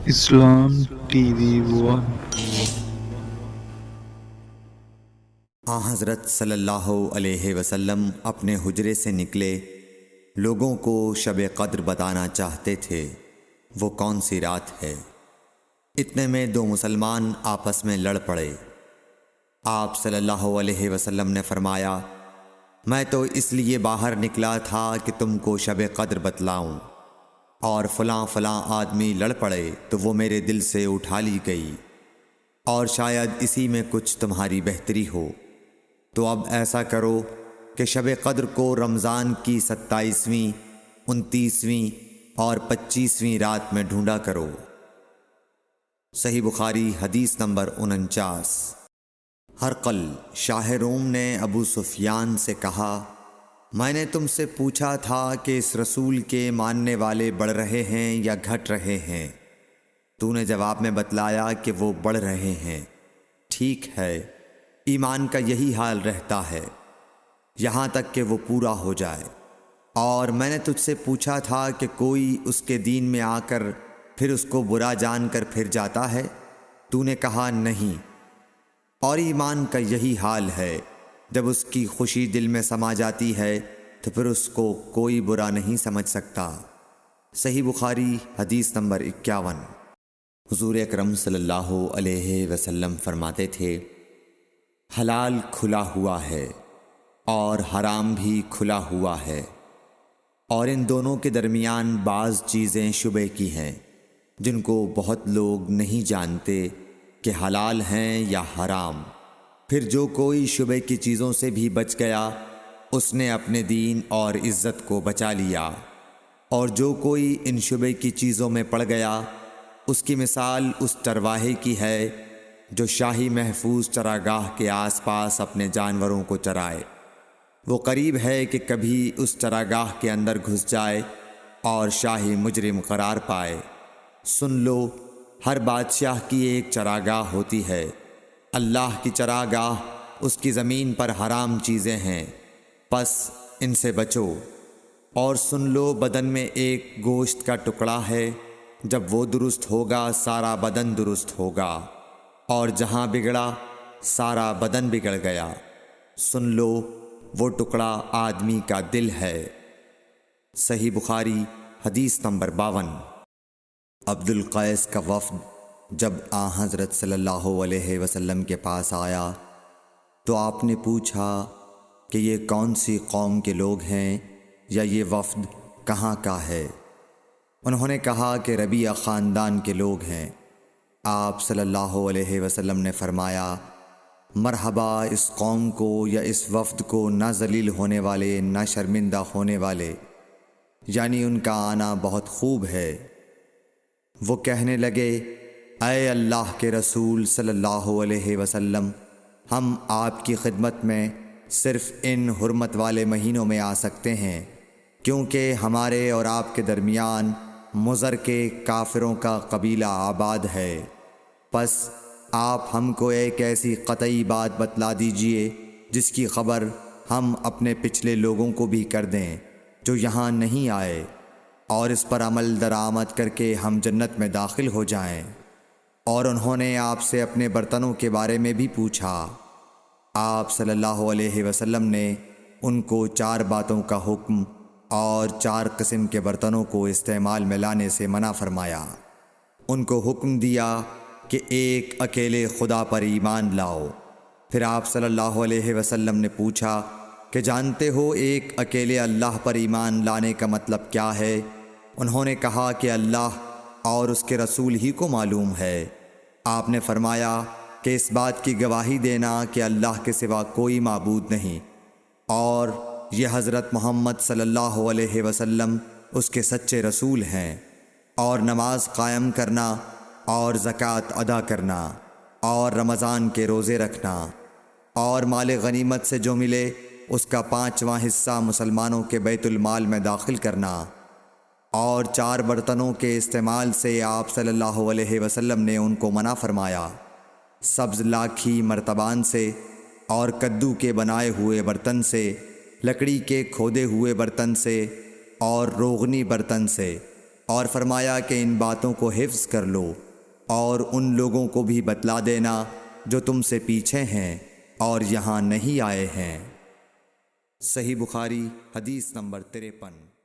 اسلام T V one. حضرت صلی اللہ علیہ وسلم اپنے حجرے سے نکلے، لوگوں کو شب قدر بتانا چاہتے تھے وہ کون سی رات ہے۔ اتنے میں دو مسلمان آپس میں لڑ پڑے۔ آپ صلی اللہ علیہ وسلم نے فرمایا، میں تو اس لیے باہر نکلا تھا کہ تم کو شب قدر بتلاؤں، اور فلاں فلاں آدمی لڑ پڑے تو وہ میرے دل سے اٹھا لی گئی، اور شاید اسی میں کچھ تمہاری بہتری ہو۔ تو اب ایسا کرو کہ شب قدر کو رمضان کی 27ویں، 29ویں اور 25ویں رات میں ڈھونڈا کرو۔ صحیح بخاری حدیث نمبر 49۔ ہرقل شاہ روم نے ابو سفیان سے کہا، میں نے تم سے پوچھا تھا کہ اس رسول کے ماننے والے بڑھ رہے ہیں یا گھٹ رہے ہیں؟ تو نے جواب میں بتلایا کہ وہ بڑھ رہے ہیں۔ ٹھیک ہے، ایمان کا یہی حال رہتا ہے یہاں تک کہ وہ پورا ہو جائے۔ اور میں نے تجھ سے پوچھا تھا کہ کوئی اس کے دین میں آ کر پھر اس کو برا جان کر پھر جاتا ہے؟ تو نے کہا نہیں۔ اور ایمان کا یہی حال ہے، جب اس کی خوشی دل میں سما جاتی ہے تو پھر اس کو کوئی برا نہیں سمجھ سکتا۔ صحیح بخاری حدیث نمبر 51۔ حضور اکرم صلی اللہ علیہ وسلم فرماتے تھے، حلال کھلا ہوا ہے اور حرام بھی کھلا ہوا ہے، اور ان دونوں کے درمیان بعض چیزیں شبہ کی ہیں جن کو بہت لوگ نہیں جانتے کہ حلال ہیں یا حرام۔ پھر جو کوئی شبہ کی چیزوں سے بھی بچ گیا اس نے اپنے دین اور عزت کو بچا لیا، اور جو کوئی ان شبہ کی چیزوں میں پڑ گیا اس کی مثال اس چرواہے کی ہے جو شاہی محفوظ چراگاہ کے آس پاس اپنے جانوروں کو چرائے۔ وہ قریب ہے کہ کبھی اس چراگاہ کے اندر گھس جائے اور شاہی مجرم قرار پائے۔ سن لو، ہر بادشاہ کی ایک چراگاہ ہوتی ہے، اللہ کی چراگاہ اس کی زمین پر حرام چیزیں ہیں، پس ان سے بچو۔ اور سن لو، بدن میں ایک گوشت کا ٹکڑا ہے، جب وہ درست ہوگا سارا بدن درست ہوگا، اور جہاں بگڑا سارا بدن بگڑ گیا۔ سن لو، وہ ٹکڑا آدمی کا دل ہے۔ صحیح بخاری حدیث نمبر 52۔ عبد القیس کا وفد جب حضرت صلی اللہ علیہ وسلم کے پاس آیا تو آپ نے پوچھا کہ یہ کون سی قوم کے لوگ ہیں یا یہ وفد کہاں کا ہے؟ انہوں نے کہا کہ ربیعہ خاندان کے لوگ ہیں۔ آپ صلی اللہ علیہ وسلم نے فرمایا، مرحبا اس قوم کو یا اس وفد کو، نہ ذلیل ہونے والے نہ شرمندہ ہونے والے، یعنی ان کا آنا بہت خوب ہے۔ وہ کہنے لگے، اے اللہ کے رسول صلی اللہ علیہ وسلم، ہم آپ کی خدمت میں صرف ان حرمت والے مہینوں میں آ سکتے ہیں، کیونکہ ہمارے اور آپ کے درمیان مضر کے کافروں کا قبیلہ آباد ہے۔ پس آپ ہم کو ایک ایسی قطعی بات بتلا دیجئے جس کی خبر ہم اپنے پچھلے لوگوں کو بھی کر دیں جو یہاں نہیں آئے، اور اس پر عمل درآمد کر کے ہم جنت میں داخل ہو جائیں۔ اور انہوں نے آپ سے اپنے برتنوں کے بارے میں بھی پوچھا۔ آپ صلی اللہ علیہ وسلم نے ان کو 4 باتوں کا حکم اور 4 قسم کے برتنوں کو استعمال میں لانے سے منع فرمایا۔ ان کو حکم دیا کہ ایک اکیلے خدا پر ایمان لاؤ۔ پھر آپ صلی اللہ علیہ وسلم نے پوچھا کہ جانتے ہو ایک اکیلے اللہ پر ایمان لانے کا مطلب کیا ہے؟ انہوں نے کہا کہ اللہ اور اس کے رسول ہی کو معلوم ہے۔ آپ نے فرمایا کہ اس بات کی گواہی دینا کہ اللہ کے سوا کوئی معبود نہیں، اور یہ حضرت محمد صلی اللہ علیہ وسلم اس کے سچے رسول ہیں، اور نماز قائم کرنا اور زکوٰۃ ادا کرنا اور رمضان کے روزے رکھنا، اور مال غنیمت سے جو ملے اس کا 5واں حصہ مسلمانوں کے بیت المال میں داخل کرنا، اور 4 برتنوں کے استعمال سے آپ صلی اللہ علیہ وسلم نے ان کو منع فرمایا، سبز لاکھی مرتبان سے، اور کدو کے بنائے ہوئے برتن سے، لکڑی کے کھودے ہوئے برتن سے، اور روغنی برتن سے، اور فرمایا کہ ان باتوں کو حفظ کر لو اور ان لوگوں کو بھی بتلا دینا جو تم سے پیچھے ہیں اور یہاں نہیں آئے ہیں۔ صحیح بخاری حدیث نمبر 53۔